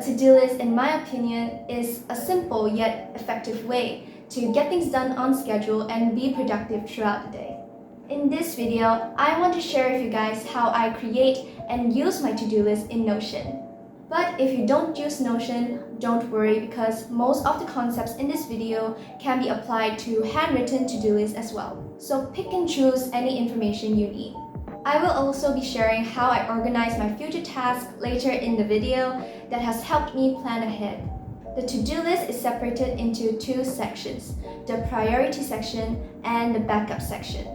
to-do list, in my opinion, is a simple yet effective way to get things done on schedule and be productive throughout the day. In this video, I want to share with you guys how I create and use my to-do list in Notion. But if you don't use Notion, don't worry, because most of the concepts in this video can be applied to handwritten to-do lists as well. So pick and choose any information you need. I will also be sharing how I organize my future tasks later in the video that has helped me plan ahead. The to-do list is separated into two sections, the priority section and the backup section.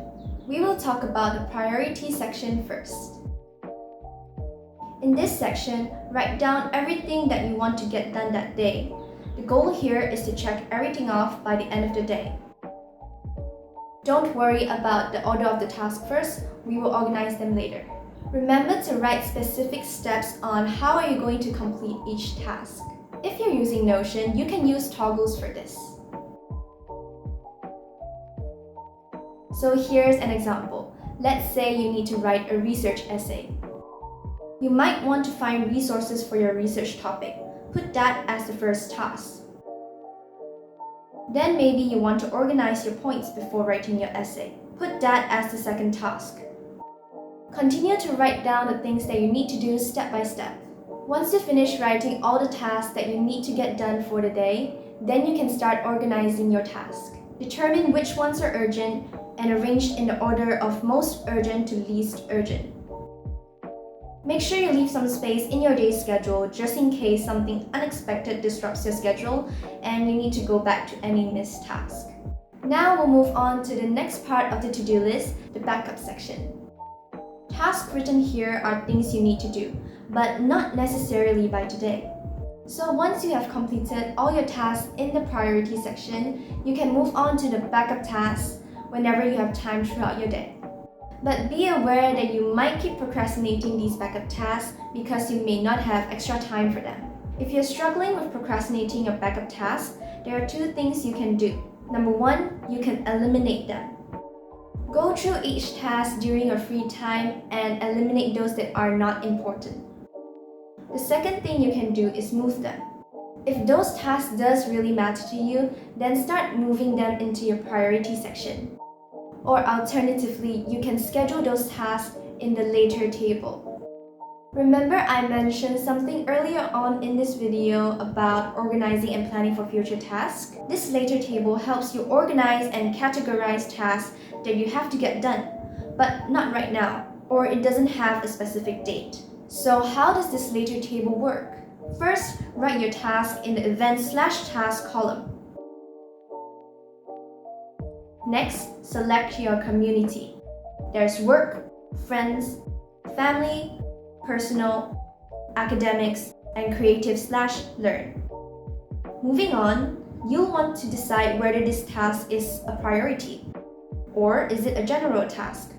We will talk about the priority section first. In this section, write down everything that you want to get done that day. The goal here is to check everything off by the end of the day. Don't worry about the order of the task first, we will organize them later. Remember to write specific steps on how are you going to complete each task. If you're using Notion, you can use toggles for this. So here's an example. Let's say you need to write a research essay. You might want to find resources for your research topic. Put that as the first task. Then maybe you want to organize your points before writing your essay. Put that as the second task. Continue to write down the things that you need to do step by step. Once you finish writing all the tasks that you need to get done for the day, then you can start organizing your task. Determine which ones are urgent and arrange in the order of most urgent to least urgent. Make sure you leave some space in your day's schedule just in case something unexpected disrupts your schedule and you need to go back to any missed task. Now we'll move on to the next part of the to-do list, the backup section. Tasks written here are things you need to do, but not necessarily by today. So once you have completed all your tasks in the priority section, you can move on to the backup tasks whenever you have time throughout your day. But be aware that you might keep procrastinating these backup tasks because you may not have extra time for them. If you're struggling with procrastinating your backup tasks, there are two things you can do. Number one, you can eliminate them. Go through each task during your free time and eliminate those that are not important. The second thing you can do is move them. If those tasks does really matter to you, then start moving them into your priority section. Or alternatively, you can schedule those tasks in the later table. Remember I mentioned something earlier on in this video about organizing and planning for future tasks? This later table helps you organize and categorize tasks that you have to get done, but not right now, or it doesn't have a specific date. So how does this later table work? First, write your task in the event/task column. Next, select your community. There's work, friends, family, personal, academics, and creative/learn. Moving on, you'll want to decide whether this task is a priority, or is it a general task.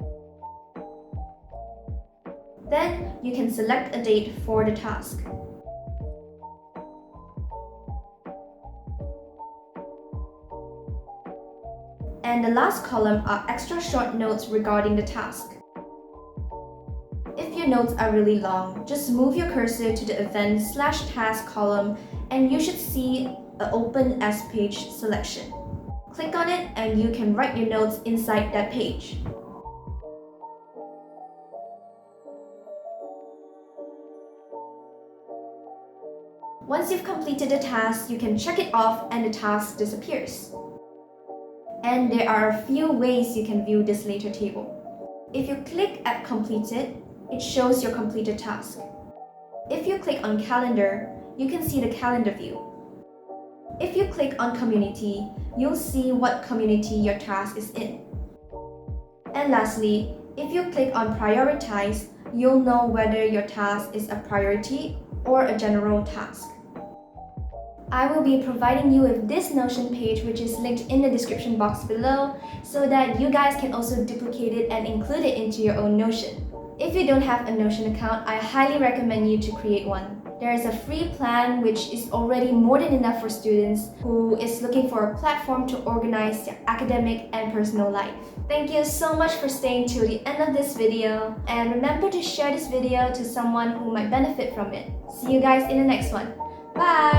Then, you can select a date for the task. And the last column are extra short notes regarding the task. If your notes are really long, just move your cursor to the event/task column and you should see an open S page selection. Click on it and you can write your notes inside that page. Once you've completed the task, you can check it off and the task disappears. And there are a few ways you can view this later table. If you click at Completed, it shows your completed task. If you click on Calendar, you can see the calendar view. If you click on Community, you'll see what community your task is in. And lastly, if you click on Prioritize, you'll know whether your task is a priority or a general task. I will be providing you with this Notion page, which is linked in the description box below, so that you guys can also duplicate it and include it into your own Notion. If you don't have a Notion account, I highly recommend you to create one. There is a free plan which is already more than enough for students who is looking for a platform to organize their academic and personal life. Thank you so much for staying till the end of this video, and remember to share this video to someone who might benefit from it. See you guys in the next one. Bye!